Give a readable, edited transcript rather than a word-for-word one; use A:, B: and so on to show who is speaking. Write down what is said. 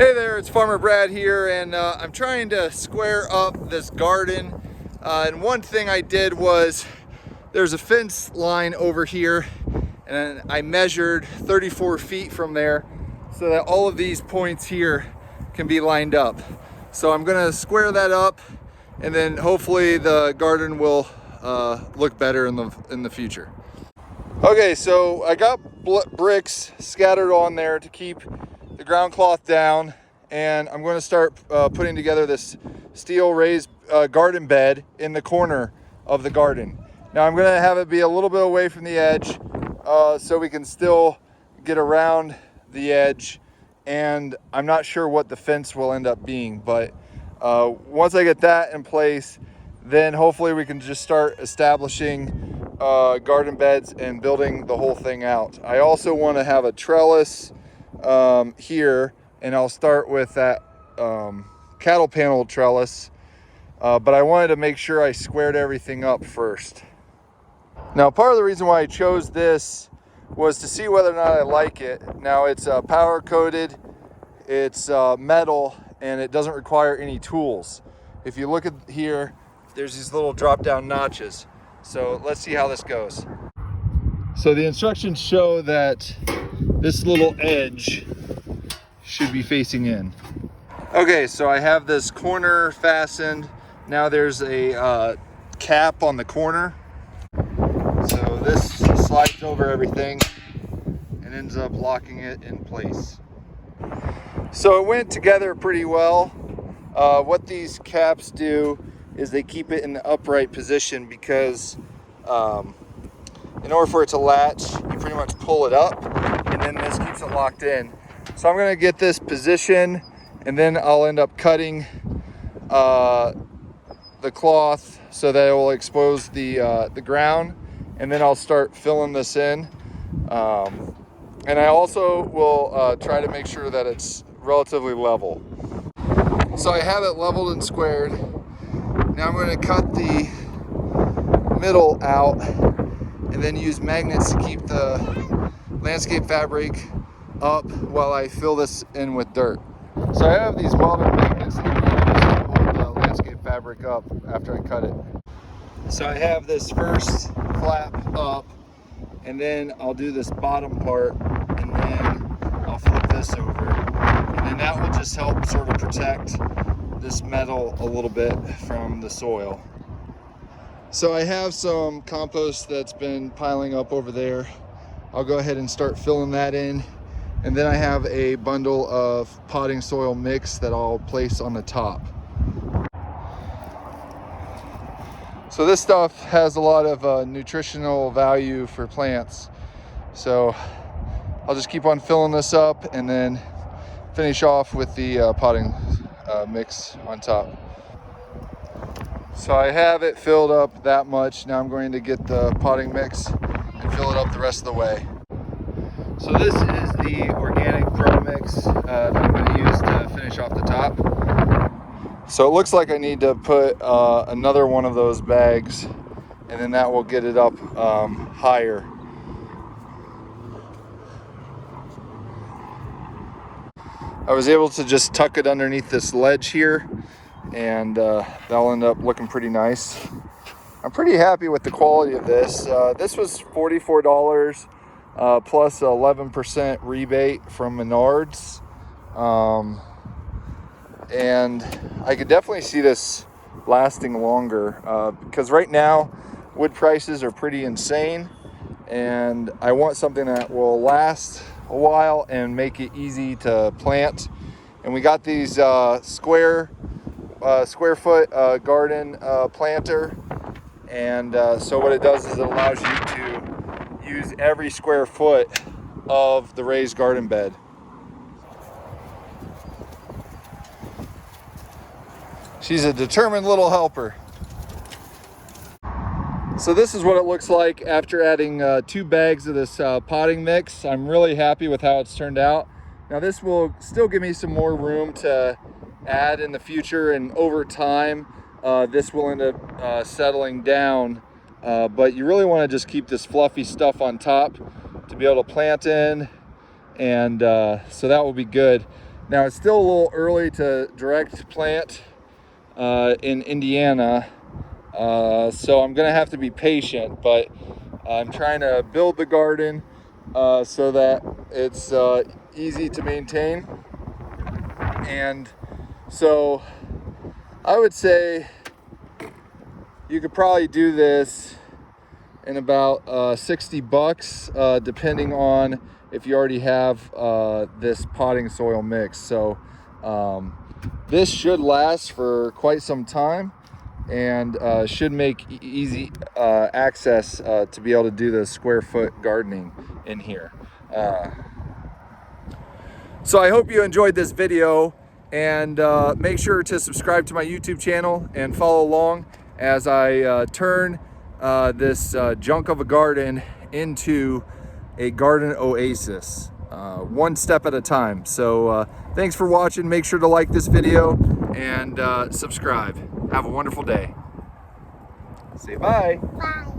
A: Hey there, it's Farmer Brad here, and I'm trying to square up this garden. And one thing I did was there's a fence line over here, and I measured 34 feet from there so that all of these points here can be lined up. So I'm gonna square that up, and then hopefully the garden will look better in the future. Okay, so I got bricks scattered on there to keep the ground cloth down, and I'm going to start putting together this steel raised garden bed in the corner of the garden. Now I'm going to have it be a little bit away from the edge so we can still get around the edge, and I'm not sure what the fence will end up being, but once I get that in place, then hopefully we can just start establishing garden beds and building the whole thing out. I also want to have a trellis here, and I'll start with that cattle panel trellis, but I wanted to make sure I squared everything up first. Now, part of the reason why I chose this was to see whether or not I like it. Now, it's powder coated, it's metal, and it doesn't require any tools. If you look at here, there's these little drop down notches. So let's see how this goes. So the instructions show that this little edge should be facing in. Okay, so I have this corner fastened. Now there's a cap on the corner. So this slides over everything and ends up locking it in place. So it went together pretty well. What these caps do is they keep it in the upright position, because in order for it to latch, you pretty much pull it up, and then this keeps it locked in. So I'm going to get this position, and then I'll end up cutting the cloth so that it will expose the ground, and then I'll start filling this in. And I also will try to make sure that it's relatively level. So I have it leveled and squared. Now I'm going to cut the middle out and then use magnets to keep the landscape fabric up while I fill this in with dirt. So I have these welded magnets that hold the landscape fabric up after I cut it. So I have this first flap up, and then I'll do this bottom part, and then I'll flip this over, and then that will just help sort of protect this metal a little bit from the soil. So I have some compost that's been piling up over there. I'll go ahead and start filling that in, and then I have a bundle of potting soil mix that I'll place on the top. So this stuff has a lot of nutritional value for plants, so I'll just keep on filling this up and then finish off with the potting mix on top. So I have it filled up that much. Now I'm going to get the potting mix and fill it up the rest of the way. So this is the organic Pro Mix that I'm going to use to finish off the top. So it looks like I need to put another one of those bags, and then that will get it up higher. I was able to just tuck it underneath this ledge here, and that'll end up looking pretty nice. I'm pretty happy with the quality of this. This was $44 plus 11% rebate from Menards. And I could definitely see this lasting longer because right now wood prices are pretty insane, and I want something that will last a while and make it easy to plant. And we got these square foot garden planter, and so what it does is it allows you to use every square foot of the raised garden bed. She's a determined little helper. So this is what it looks like after adding 2 bags of this potting mix. I'm really happy with how it's turned out. Now this will still give me some more room to add in the future, and over time this will end up settling down, but you really want to just keep this fluffy stuff on top to be able to plant in, and so that will be good. Now it's still a little early to direct plant in Indiana, so I'm gonna have to be patient, but I'm trying to build the garden so that it's easy to maintain. And so I would say you could probably do this in about 60 bucks, depending on if you already have this potting soil mix. So this should last for quite some time, and should make easy access to be able to do the square foot gardening in here. So I hope you enjoyed this video, and make sure to subscribe to my YouTube channel and follow along as I turn this junk of a garden into a garden oasis, one step at a time. So thanks for watching. Make sure to like this video and subscribe. Have a wonderful day. Say bye.
B: Bye.